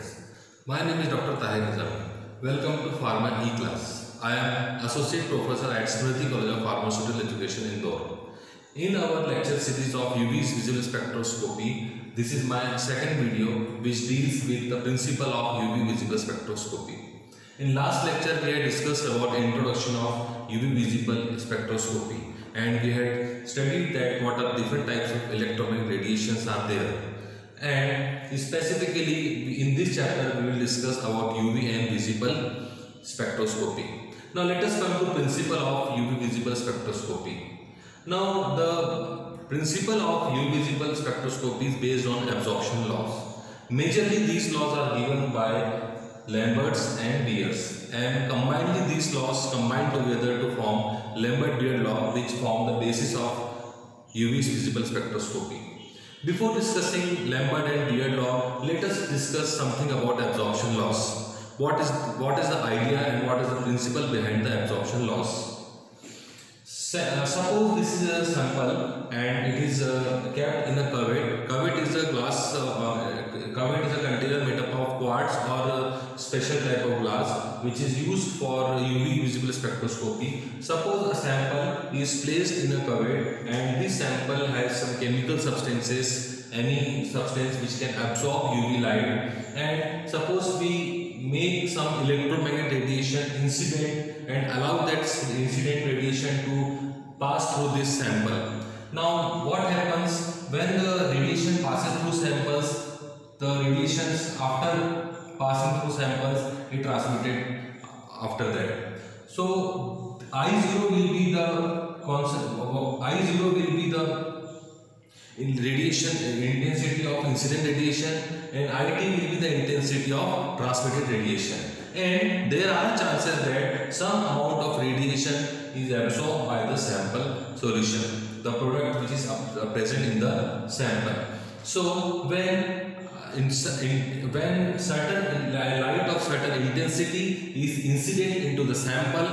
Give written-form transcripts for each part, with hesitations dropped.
friends. My name is Dr. Tahir Nizami. Welcome to Pharma E-Class. I am Associate Professor at Smriti College of Pharmaceutical Education, Indore. In our lecture series of UV visual spectroscopy, this is my second video which deals with the principle of UV visible spectroscopy. In last lecture, we had discussed about introduction of UV visible spectroscopy, and we had studied that what are different types of electromagnetic radiations are there. And specifically in this chapter we will discuss about UV and visible spectroscopy. Now let us come to principle of UV visible spectroscopy. Now the principle of UV visible spectroscopy is based on absorption laws. Majorly these laws are given by Lambert's and Beer's, and combinedly these laws combine together to form Lambert-Beer law, which form the basis of UV visible spectroscopy. Before discussing Lambert and Beer law, let us discuss something about absorption laws. What is the idea and what is the principle behind the absorption laws? Suppose this is a sample and it is kept in a cuvette. Cuvette is a glass. Cuvette is a container made up of quartz or a special type of glass which is used for UV visible spectroscopy. Suppose a sample is placed in a cuvette and this sample has some chemical substances, any substance which can absorb UV light, and suppose we make some electromagnetic radiation incident and allow that incident radiation to pass through this sample. Now what happens when the radiation passes through samples? The radiations after passing through samples is transmitted after that. So I0 will be the concept. I0 will be the radiation intensity of incident radiation, and IT will be the intensity of transmitted radiation. And there are chances that some amount of radiation is absorbed by the sample solution, the product which is present in the sample. So when certain light of certain intensity is incident into the sample,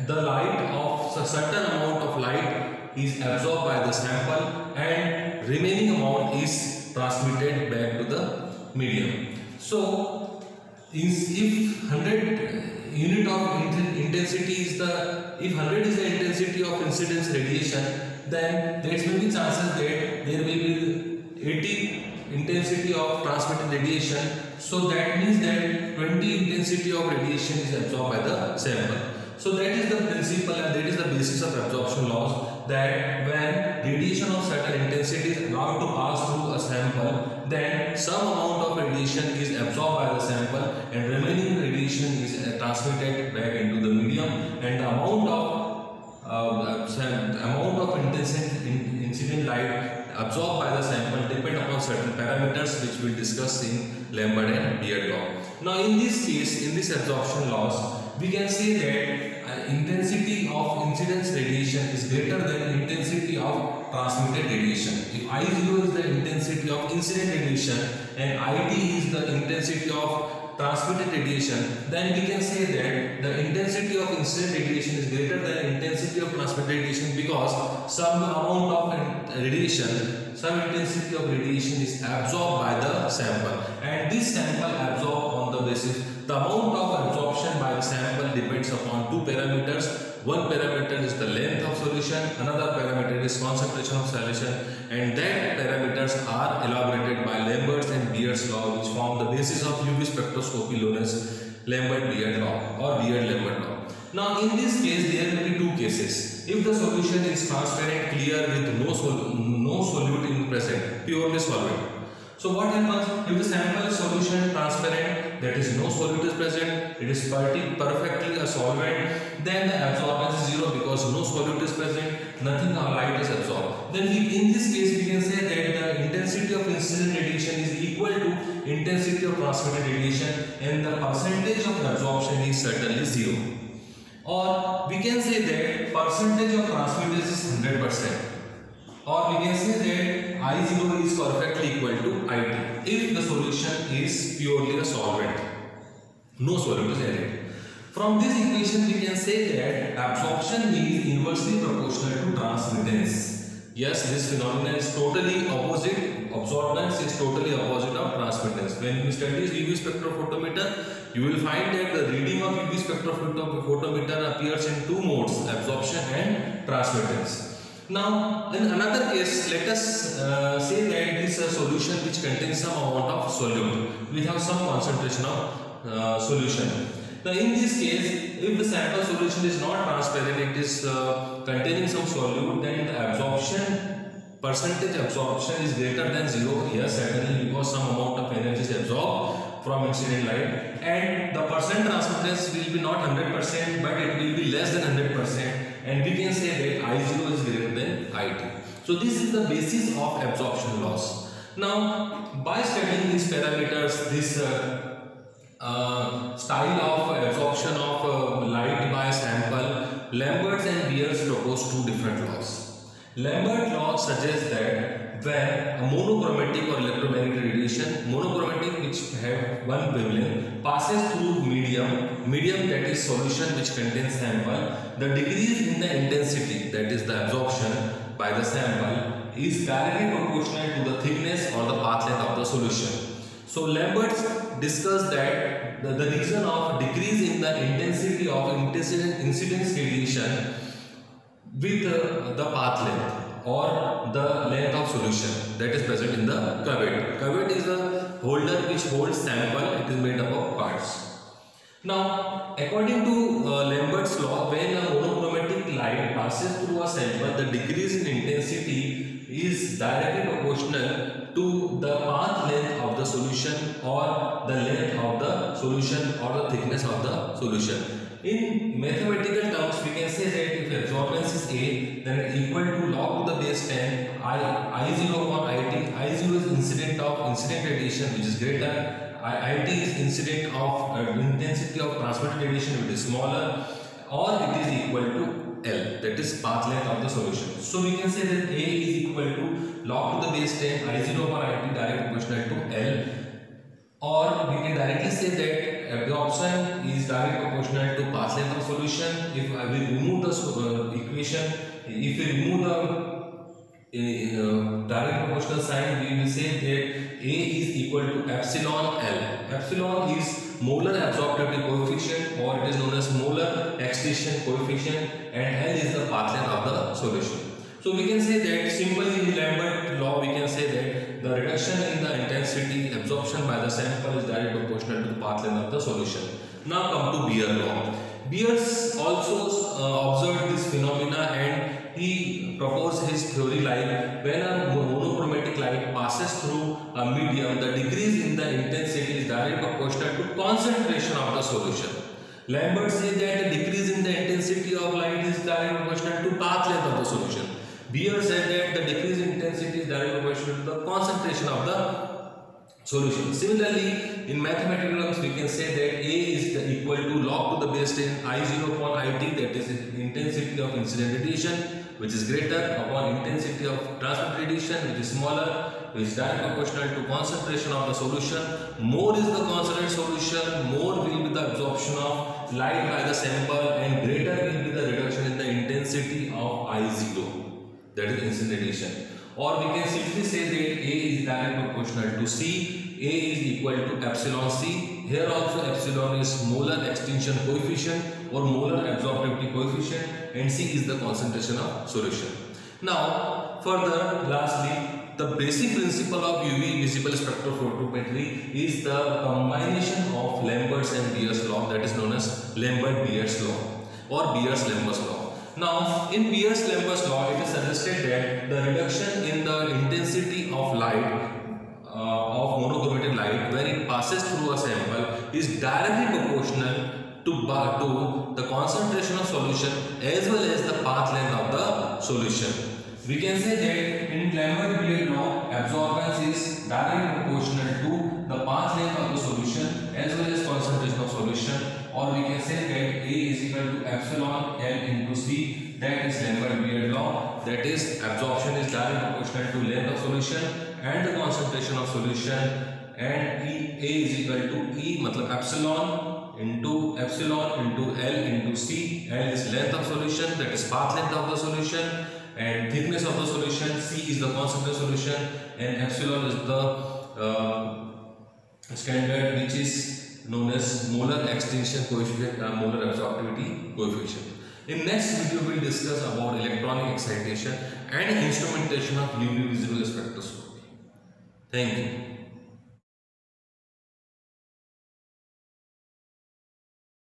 the light of a certain amount of light is absorbed by the sample and remaining amount is transmitted back to the medium. So if 100 unit of intensity is if 100 is the intensity of incidence radiation, then there will be chances that there will be 80 intensity of transmitted radiation. So that means that 20 intensity of radiation is absorbed by the sample. So that is the principle and that is the basis of absorption laws, that when radiation of certain intensity is allowed to pass through a sample, then some amount of radiation is absorbed by the sample and remaining radiation is transmitted back into the medium, and the amount of incident light absorbed by the sample depend upon certain parameters which we will discuss in Lambert and Beer law. Now in this case, in this absorption laws, we can say that intensity of incidence radiation is greater than intensity of transmitted radiation. If I0 is the intensity of incident radiation and IT is the intensity of transmitted radiation, then we can say that the intensity of incident radiation is greater than intensity of transmitted radiation, because some amount of radiation, some intensity of radiation is absorbed by the sample, and this sample absorbed on the basis. The amount of absorption by the sample depends upon two parameters. One parameter is the length of solution, another parameter is concentration of solution, and that parameters are elaborated by Lambert's and Beer's law, which form the basis of UV spectroscopy known as Lambert-Beer law or Beer-Lambert law. Now in this case there will be two cases. If the solution is transparent, clear with no solute in present, purely solvent. So what happens if the sample is solution transparent, that is no solute is present, it is perfectly a solvent, then the absorbance is zero because no solute is present, nothing of light is absorbed. Then in this case we can say that the intensity of incident radiation is equal to intensity of transmitted radiation, and the percentage of absorption is certainly zero. Or we can say that percentage of transmittance is 100%. Or we can say that I0 is perfectly equal to IT if the solution is purely a solvent, no solute is added. From this equation we can say that absorption is inversely proportional to transmittance. Yes, this phenomenon is totally opposite. Absorbance is totally opposite of transmittance. When you study UV spectrophotometer, you will find that the reading of UV spectrophotometer appears in two modes, absorption and transmittance. Now, in another case, let us say that this is a solution which contains some amount of solute. We have some concentration of solution. Now, in this case, if the sample solution is not transparent, it is containing some solute, then the percentage absorption is greater than 0. Yes, certainly, because some amount of energy is absorbed from incident light, and the percent transmittance will be not 100%, but it will be less than 100%, and we can say that I0 is greater than IT. So this is the basis of absorption loss. Now, by studying these parameters, this style of absorption of light by sample, Lambert and Beers proposed two different laws. Lambert law suggests that when a monochromatic or electromagnetic radiation, monochromatic which have one wavelength, passes through medium that is solution which contains sample, the decrease in the intensity, that is the absorption by the sample, is directly proportional to the thickness or the path length of the solution. So Lambert discussed that the reason of decrease in the intensity of incidence radiation with the path length or the length of solution that is present in the cuvette. Cuvette is a holder which holds sample. It is made up of parts. Now, according to Lambert's law, when a monochromatic light passes through a sample, the decrease in intensity is directly proportional to the path length of the solution or the length of the solution or the thickness of the solution. In mathematical terms, we can say that if absorbance is A, then equal to log to the base 10 I0 upon IT. I0 is incident radiation, which is greater. IT is incident of intensity of transmitted radiation, which is smaller, or it is equal to L, that is path length of the solution. So we can say that A is equal to log to the base 10 I0 upon IT directly proportional to L, or we can directly say that absorption is directly proportional to path length of solution. If I will remove the equation, if we remove the direct proportional sign, we will say that A is equal to epsilon L. Epsilon is molar absorptivity coefficient, or it is known as molar excitation coefficient, and L is the path length of the solution. So we can say that simply in Lambert law, we can say that the reduction in the intensity absorption by the sample is directly proportional to the path length of the solution. Now come to Beer law. Beer also observed this phenomena, and he proposed his theory like when a monochromatic light passes through a medium, the decrease in the intensity is directly proportional to concentration of the solution. Lambert said that the decrease in the intensity of light is directly proportional to path length of the solution. Beer said that the decrease in intensity is directly proportional to the concentration of the solution. Similarly, in mathematical terms, we can say that A is equal to log to the base 10 I0 upon IT, that is intensity of incident radiation, which is greater, upon intensity of transmitted radiation, which is smaller, which is directly proportional to concentration of the solution. More is the concentrated solution, more will be the absorption of light by the sample, and greater will be the reduction in the intensity of I0, that is incident radiation. Or we can simply say that A is directly proportional to C. A is equal to epsilon C. Here also epsilon is molar extinction coefficient or molar absorptivity coefficient, and C is the concentration of solution. Now, further, lastly, the basic principle of UV visible spectrophotometry is the combination of Lambert's and Beer's law, that is known as Lambert-Beer's law or Beer's-Lambert's law. Now, in Beer's-Lambert's law, it is suggested that the reduction in the intensity of light, of monochromatic light, when it passes through a sample, is directly proportional to the concentration of solution as well as the path length of the solution. We can say that in Lambert-Beer law, absorbance is directly proportional to the path length of the solution as well as concentration of solution, or we can say that A is equal to epsilon L into C, that is Lambert-Beer law, that is absorption is directly proportional to length of solution and the concentration of solution, and A is equal to E, matlab epsilon into L into C. L is length of solution, that is path length of the solution, and thickness of the solution, C is the concentrated solution, and epsilon is the standard which is known as molar extinction coefficient or molar absorptivity coefficient. In next video we will discuss about electronic excitation and instrumentation of UV visible spectroscopy. Thank you.